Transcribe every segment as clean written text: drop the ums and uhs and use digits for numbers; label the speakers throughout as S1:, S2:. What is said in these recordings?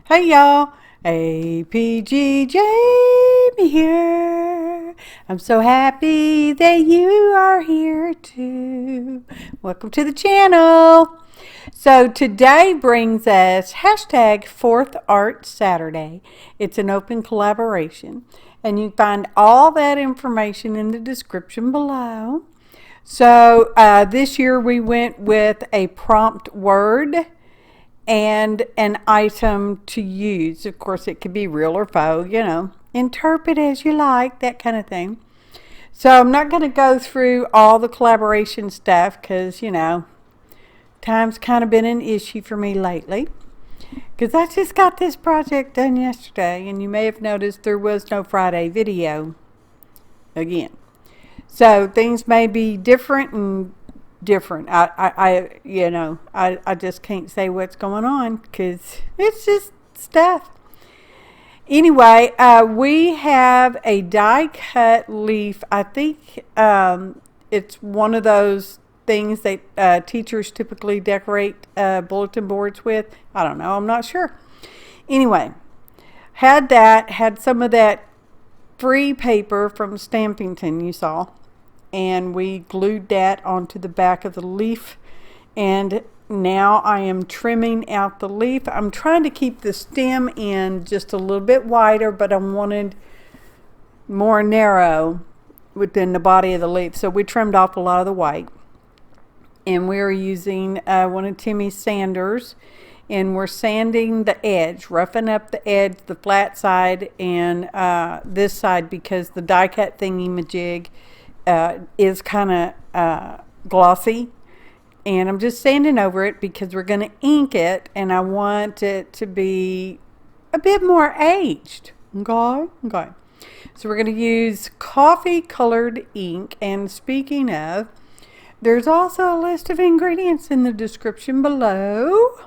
S1: Hey y'all, APG Jamie here. I'm so happy that you are here too. Welcome to the channel. So today brings us hashtag 4th Art Saturday. It's an open collaboration and you can find all that information in the description below. So this year we went with a prompt word and an item to use. Of course, it could be real or faux, interpret as you like, that kind of thing. So I'm not going to go through all the collaboration stuff because, time's kind of been an issue for me lately. Because I just got this project done yesterday, and you may have noticed there was no Friday video again. So things may be different and different. I just can't say what's going on because it's just stuff. Anyway, we have a die cut leaf. I think it's one of those things that teachers typically decorate bulletin boards with. I don't know. I'm not sure. Anyway, had some of that free paper from Stampington you saw, and we glued that onto the back of the leaf, and now I am trimming out the leaf. I'm trying to keep the stem end just a little bit wider, but I wanted more narrow within the body of the leaf, so we trimmed off a lot of the white, and we're using one of Timmy's sanders, and we're sanding the edge, roughing up the edge, the flat side, and this side, because the die cut thingy-majig is kind of glossy, and I'm just sanding over it because we're going to ink it, and I want it to be a bit more aged. Okay. So we're going to use coffee colored ink, and speaking of, there's also a list of ingredients in the description below.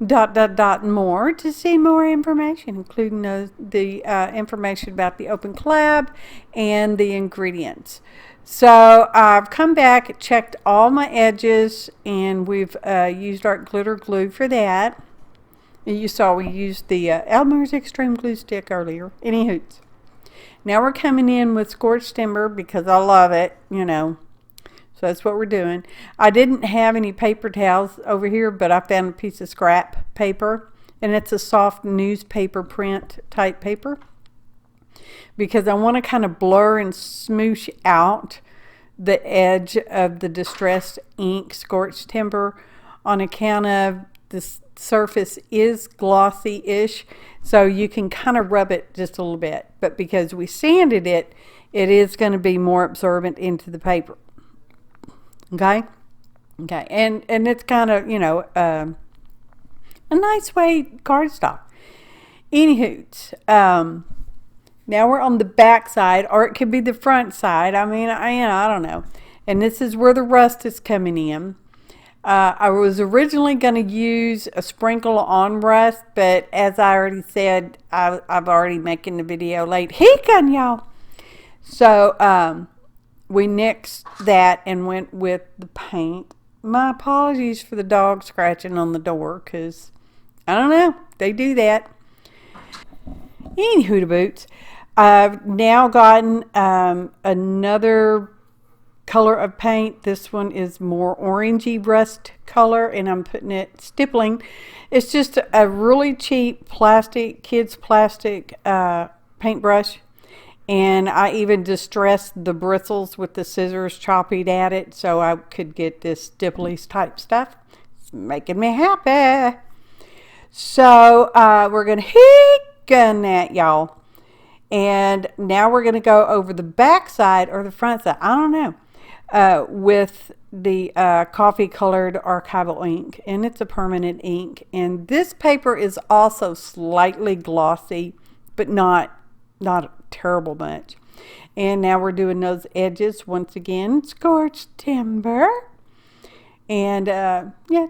S1: More to see more information, including the information about the open collab and the ingredients. So I've come back, checked all my edges, and we've used our glitter glue for that. You saw we used the Elmers extreme glue stick earlier. Any hoots. Now we're coming in with scorched timber because I love it, So that's what we're doing. I didn't have any paper towels over here, but I found a piece of scrap paper, and it's a soft newspaper print type paper, because I want to kind of blur and smoosh out the edge of the distressed ink scorched timber on account of the surface is glossy-ish, so you can kind of rub it just a little bit, but because we sanded it, it is going to be more absorbent into the paper. Okay, and it's kind of, a nice weight cardstock. Anywho, now we're on the back side, or it could be the front side. I mean, I don't know. And this is where the rust is coming in. I was originally going to use a sprinkle on rust, but as I already said, I've already making the video late. Heekin, y'all. So, we nixed that and went with the paint. My apologies for the dog scratching on the door, because, I don't know, they do that. Anywho, boots. I've now gotten another color of paint. This one is more orangey rust color, and I'm putting it stippling. It's just a really cheap kids plastic paintbrush. And I even distressed the bristles with the scissors, chopping at it, so I could get this stipplies type stuff. It's making me happy. So we're going to heekin that, y'all. And now we're going to go over the back side or the front side, I don't know, with the coffee colored archival ink. And it's a permanent ink. And this paper is also slightly glossy, but not terrible much. And now we're doing those edges once again, scorched timber, and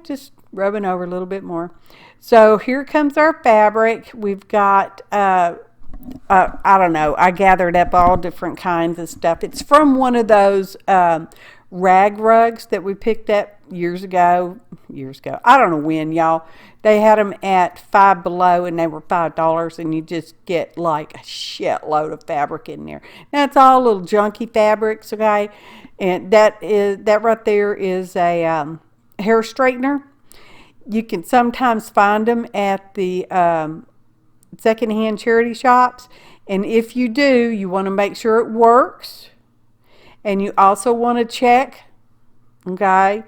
S1: just rubbing over a little bit more. So here comes our fabric. We've got I don't know, I gathered up all different kinds of stuff. It's from one of those rag rugs that we picked up years ago. I don't know when, y'all. They had them at Five Below, and they were $5, and you just get like a shitload of fabric in there. Now it's all little junky fabrics, okay? And that right there is a hair straightener. You can sometimes find them at the secondhand charity shops, and if you do, you want to make sure it works. And you also want to check, okay,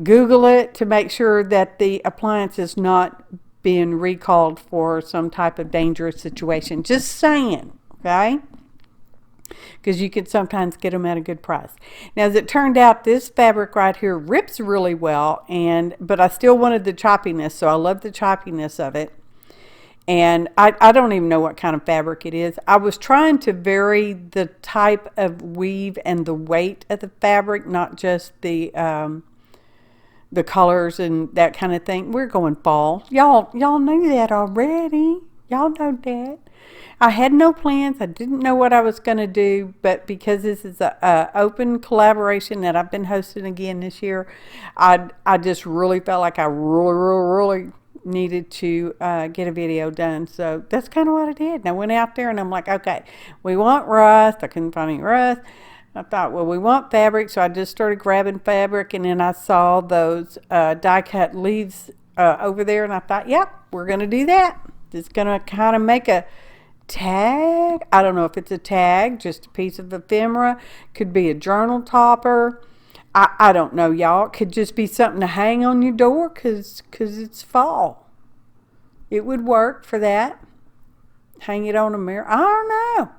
S1: Google it to make sure that the appliance is not being recalled for some type of dangerous situation. Just saying, okay? Because you can sometimes get them at a good price. Now, as it turned out, this fabric right here rips really well, but I still wanted the choppiness, so I love the choppiness of it. And I don't even know what kind of fabric it is. I was trying to vary the type of weave and the weight of the fabric, not just the colors and that kind of thing. We're going fall. Y'all knew that already. Y'all know that. I had no plans. I didn't know what I was going to do, but because this is a open collaboration that I've been hosting again this year, I just really felt like I really needed to get a video done. So that's kind of what I did. And I went out there and I'm like, okay, we want rust. I couldn't find any rust. I thought, well, we want fabric. So I just started grabbing fabric, and then I saw those die cut leaves over there, and I thought, yep, we're going to do that. Just going to kind of make a tag. I don't know if it's a tag, just a piece of ephemera. Could be a journal topper. I don't know, y'all. It could just be something to hang on your door because it's fall. It would work for that. Hang it on a mirror. I don't know.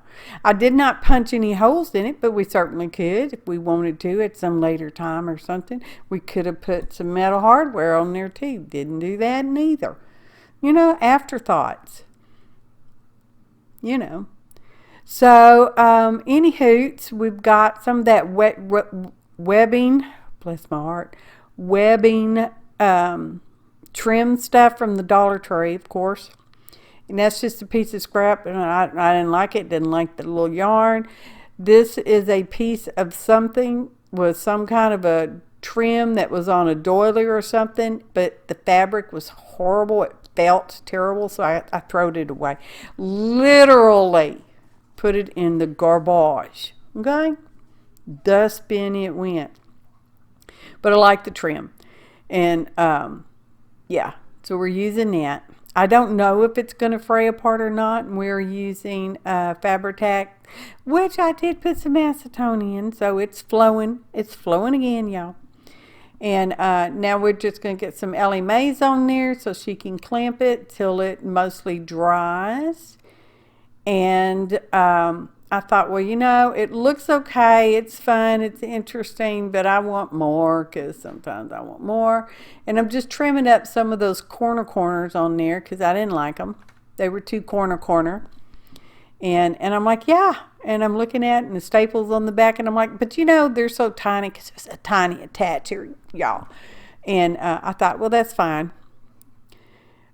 S1: I did not punch any holes in it, but we certainly could if we wanted to at some later time or something. We could have put some metal hardware on there too. Didn't do that neither. You know, afterthoughts. You know. So, any hoots, we've got some of that webbing, bless my heart, webbing trim stuff from the Dollar Tree, of course. And that's just a piece of scrap, and I didn't like it, didn't like the little yarn. This is a piece of something with some kind of a trim that was on a doily or something, but the fabric was horrible. It felt terrible, so I throwed it away. Literally put it in the garbage, okay? Dustbin it went. But I like the trim. And yeah, so we're using that. I don't know if it's going to fray apart or not. And we're using Fabri-Tac, which I did put some acetone in, so it's flowing. It's flowing again, y'all. And now we're just going to get some Ellie Mae's on there so she can clamp it till it mostly dries. And I thought, well, you know, it looks okay. It's fun. It's interesting, but I want more because sometimes I want more. And I'm just trimming up some of those corners on there because I didn't like them. They were too corner. And I'm like, yeah. And I'm looking at it and the staples on the back, and I'm like, but you know, they're so tiny because it's a tiny attacher, y'all. And I thought, well, that's fine.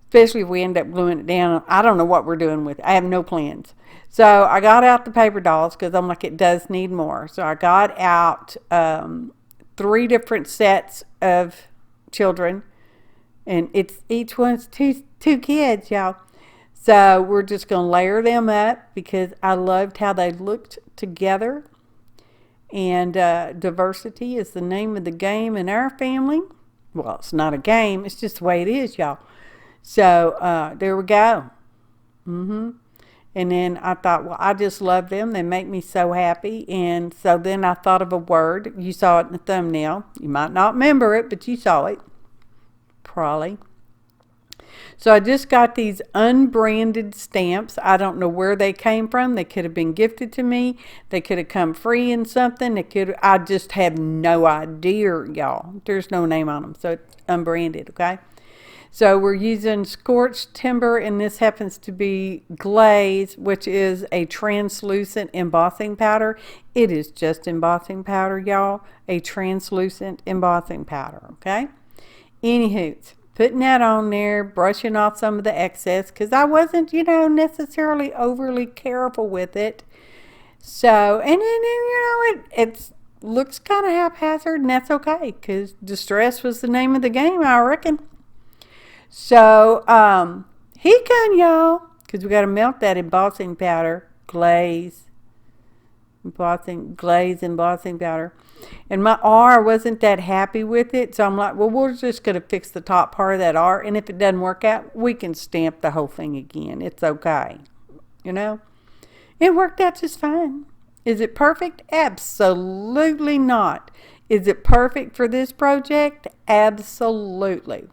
S1: Especially if we end up gluing it down. I don't know what we're doing with it. I have no plans. So I got out the paper dolls because I'm like, it does need more. So I got out 3 different sets of children, and each one's two kids, y'all. So we're just going to layer them up because I loved how they looked together. And diversity is the name of the game in our family. Well, it's not a game. It's just the way it is, y'all. So there we go. And then I thought, well, I just love them. They make me so happy. And so then I thought of a word. You saw it in the thumbnail. You might not remember it, but you saw it. Probably. So I just got these unbranded stamps. I don't know where they came from. They could have been gifted to me. They could have come free in something. I just have no idea, y'all. There's no name on them. So it's unbranded, okay? So we're using scorched timber, and this happens to be glaze, which is a translucent embossing powder. It is just embossing powder, y'all. A translucent embossing powder, okay? Anywho, putting that on there, brushing off some of the excess, because I wasn't, you know, necessarily overly careful with it. So, and then, you know, it's looks kind of haphazard, and that's okay, because distress was the name of the game, I reckon. So, heat gun, y'all, because we got to melt that embossing powder, glaze embossing powder. And my R wasn't that happy with it, so I'm like, well, we're just going to fix the top part of that R, and if it doesn't work out, we can stamp the whole thing again. It's okay. You know? It worked out just fine. Is it perfect? Absolutely not. Is it perfect for this project? Absolutely.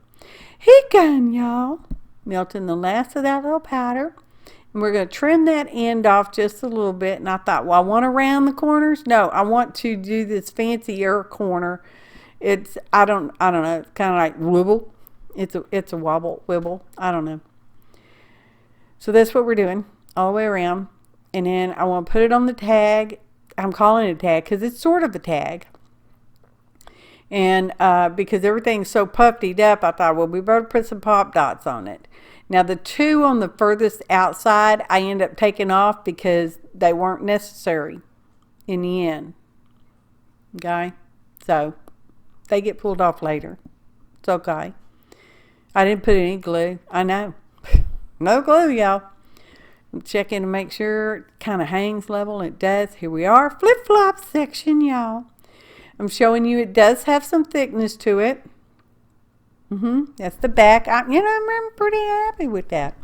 S1: Heat gun, y'all. Melting the last of that little powder. And we're going to trim that end off just a little bit. And I thought, well, I want to round the corners. No, I want to do this fancier corner. I don't know. It's kind of like wibble. It's a wobble, wibble. I don't know. So that's what we're doing all the way around. And then I want to put it on the tag. I'm calling it a tag because it's sort of a tag. And because everything's so puffed up, I thought, well, we better put some pop dots on it. Now, the two on the furthest outside, I end up taking off because they weren't necessary in the end. Okay? So, they get pulled off later. It's okay. I didn't put any glue. I know. No glue, y'all. I'm checking to make sure it kind of hangs level. It does. Here we are. Flip-flop section, y'all. I'm showing you it does have some thickness to it. That's the back. I'm pretty happy with that.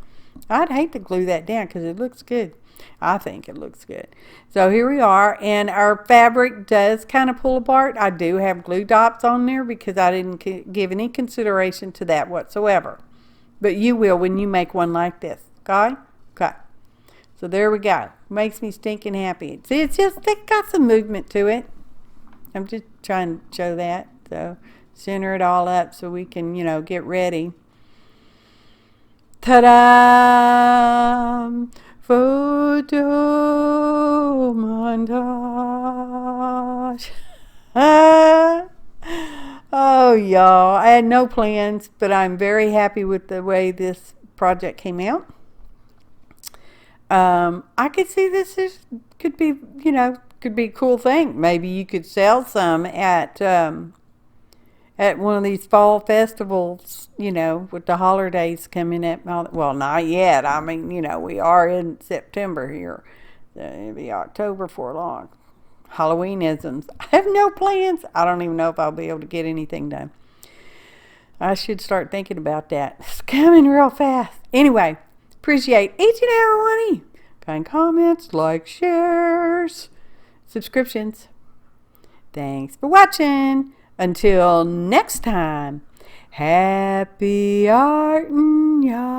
S1: I'd hate to glue that down because it looks good. I think it looks good. So here we are, and our fabric does kind of pull apart. I do have glue dots on there because I didn't give any consideration to that whatsoever. But you will when you make one like this. Okay? Okay. So there we go. Makes me stinking happy. See, it's got some movement to it. I'm just trying to show that. So center it all up so we can, get ready. Ta-da! Photo montage. Oh, y'all. I had no plans, but I'm very happy with the way this project came out. I could see could be a cool thing. Maybe you could sell some at one of these fall festivals, with the holidays coming up. Well, not yet. I mean, we are in September here. It'll be October for long. Halloween-isms. I have no plans. I don't even know if I'll be able to get anything done. I should start thinking about that. It's coming real fast. Anyway, appreciate each and every one of you. Kind comments, like, shares, subscriptions. Thanks for watching. Until next time, happy artin', y'all.